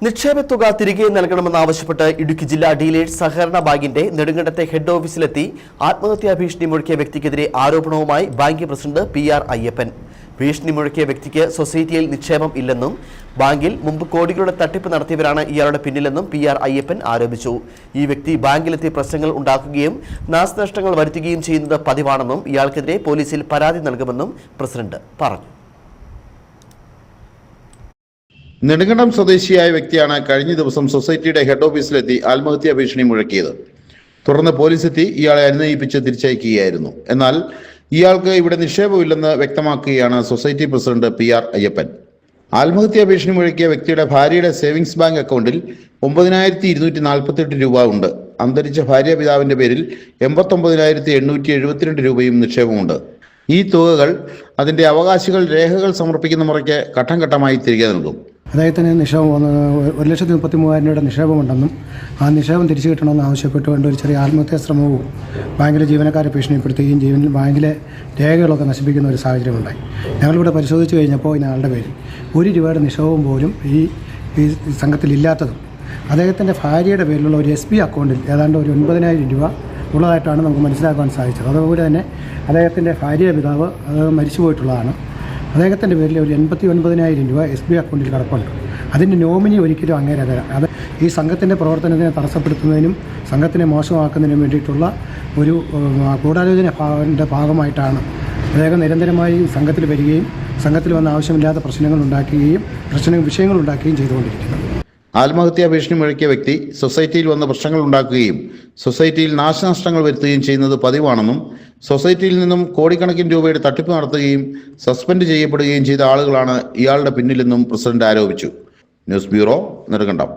നിക്ഷേപത്തുക തിരികെ നൽകണമെന്നാവശ്യപ്പെട്ട് ഇടുക്കി ജില്ലാ ഡീലേഴ്സ് സഹകരണ ബാങ്കിന്റെ നെടുങ്കണ്ടത്തെ ഹെഡ് ഓഫീസിലെത്തി ആത്മഹത്യാ ഭീഷണി മുഴക്കിയ വ്യക്തിക്കെതിരെ ആരോപണവുമായി ബാങ്ക് പ്രസിഡന്റ് PR അയ്യപ്പൻ. ഭീഷണി മുഴക്കിയ വ്യക്തിക്ക് സൊസൈറ്റിയിൽ നിക്ഷേപം ഇല്ലെന്നും ബാങ്കിൽ മുമ്പ് കോടികളുടെ തട്ടിപ്പ് നടത്തിയവരാണ് ഇയാളുടെ പിന്നിലെന്നും PR അയ്യപ്പൻ ആരോപിച്ചു. ഈ വ്യക്തി ബാങ്കിലെത്തി പ്രശ്നങ്ങൾ ഉണ്ടാക്കുകയും നാശനഷ്ടങ്ങൾ വരുത്തുകയും ചെയ്യുന്നത് പതിവാണെന്നും ഇയാൾക്കെതിരെ പോലീസിൽ പരാതി നൽകുമെന്നും പ്രസിഡന്റ് പറഞ്ഞു. നെടുങ്കണ്ടം സ്വദേശിയായ വ്യക്തിയാണ് കഴിഞ്ഞ ദിവസം സൊസൈറ്റിയുടെ ഹെഡ് ഓഫീസിലെത്തി ആത്മഹത്യാ ഭീഷണി മുഴക്കിയത്. തുടർന്ന് പോലീസെത്തി ഇയാളെ അനുനയിപ്പിച്ച് തിരിച്ചയക്കുകയായിരുന്നു. എന്നാൽ ഇയാൾക്ക് ഇവിടെ നിക്ഷേപമില്ലെന്ന് വ്യക്തമാക്കുകയാണ് സൊസൈറ്റി പ്രസിഡന്റ് PR അയ്യപ്പൻ. ആത്മഹത്യാ ഭീഷണി മുഴക്കിയ വ്യക്തിയുടെ ഭാര്യയുടെ സേവിങ്സ് ബാങ്ക് അക്കൗണ്ടിൽ 9248 രൂപ ഉണ്ട്. അന്തരിച്ച ഭാര്യ പിതാവിന്റെ പേരിൽ 89,872 രൂപയും നിക്ഷേപമുണ്ട്. ഈ തുകകൾ അതിന്റെ അവകാശികൾ രേഖകൾ സമർപ്പിക്കുന്ന മുറയ്ക്ക് ഘട്ടം ഘട്ടമായി തിരികെ നൽകും. അദ്ദേഹത്തിന് നിക്ഷേപം 1,33,000 രൂപയുടെ നിക്ഷേപമുണ്ടെന്നും ആ നിക്ഷേപം തിരിച്ചു കിട്ടണമെന്ന് ആവശ്യപ്പെട്ടുകൊണ്ട് ഒരു ചെറിയ ആത്മഹത്യാ ശ്രമവും ബാങ്കിലെ ജീവനക്കാരെ ഭീഷണിപ്പെടുത്തുകയും ബാങ്കിലെ രേഖകളൊക്കെ നശിപ്പിക്കുന്ന ഒരു സാഹചര്യമുണ്ടായി. ഞങ്ങളിവിടെ പരിശോധിച്ച് കഴിഞ്ഞപ്പോൾ ഇയാളുടെ പേരിൽ 1 രൂപയുടെ നിക്ഷേപവും പോലും ഈ സംഘത്തിലില്ലാത്തതും അദ്ദേഹത്തിൻ്റെ ഭാര്യയുടെ പേരിലുള്ള ഒരു SB അക്കൗണ്ടിൽ ഏതാണ്ട് ഒരു 9,000 രൂപ ഉള്ളതായിട്ടാണ് നമുക്ക് മനസ്സിലാക്കാൻ സാധിച്ചത്. അതുപോലെ തന്നെ അദ്ദേഹത്തിൻ്റെ ഭാര്യ പിതാവ് മരിച്ചു പോയിട്ടുള്ളതാണ്. അദ്ദേഹത്തിൻ്റെ പേരിൽ ഒരു 89,000 രൂപ SB അക്കൗണ്ടിൽ കിടപ്പുണ്ട്. അതിൻ്റെ നോമിനി ഒരിക്കലും അങ്ങേരല്ല. അത് ഈ സംഘത്തിൻ്റെ പ്രവർത്തനത്തിനെ തടസ്സപ്പെടുത്തുന്നതിനും സംഘത്തിനെ മോശമാക്കുന്നതിനും വേണ്ടിയിട്ടുള്ള ഒരു ഗൂഢാലോചനയുടെ ഭാഗമായിട്ടാണ് അദ്ദേഹം നിരന്തരമായി സംഘത്തിൽ വരികയും സംഘത്തിൽ വന്ന ആവശ്യമില്ലാത്ത പ്രശ്നങ്ങൾ ഉണ്ടാക്കുകയും ചെയ്തുകൊണ്ടിരിക്കുന്നത്. ആത്മഹത്യാ ഭീഷണി മുഴക്കിയ വ്യക്തി സൊസൈറ്റിയിൽ വന്ന് പ്രശ്നങ്ങൾ ഉണ്ടാക്കുകയും സൊസൈറ്റിയിൽ നാശനഷ്ടങ്ങൾ വരുത്തുകയും ചെയ്യുന്നത് പതിവാണെന്നും സൊസൈറ്റിയിൽ നിന്നും കോടിക്കണക്കിന് രൂപയുടെ തട്ടിപ്പ് നടത്തുകയും സസ്പെൻഡ് ചെയ്യപ്പെടുകയും ചെയ്ത ആളുകളാണ് ഇയാളുടെ പിന്നിലെന്നും പ്രസിഡന്റ് ആരോപിച്ചു. News bureau, Nedumkandam.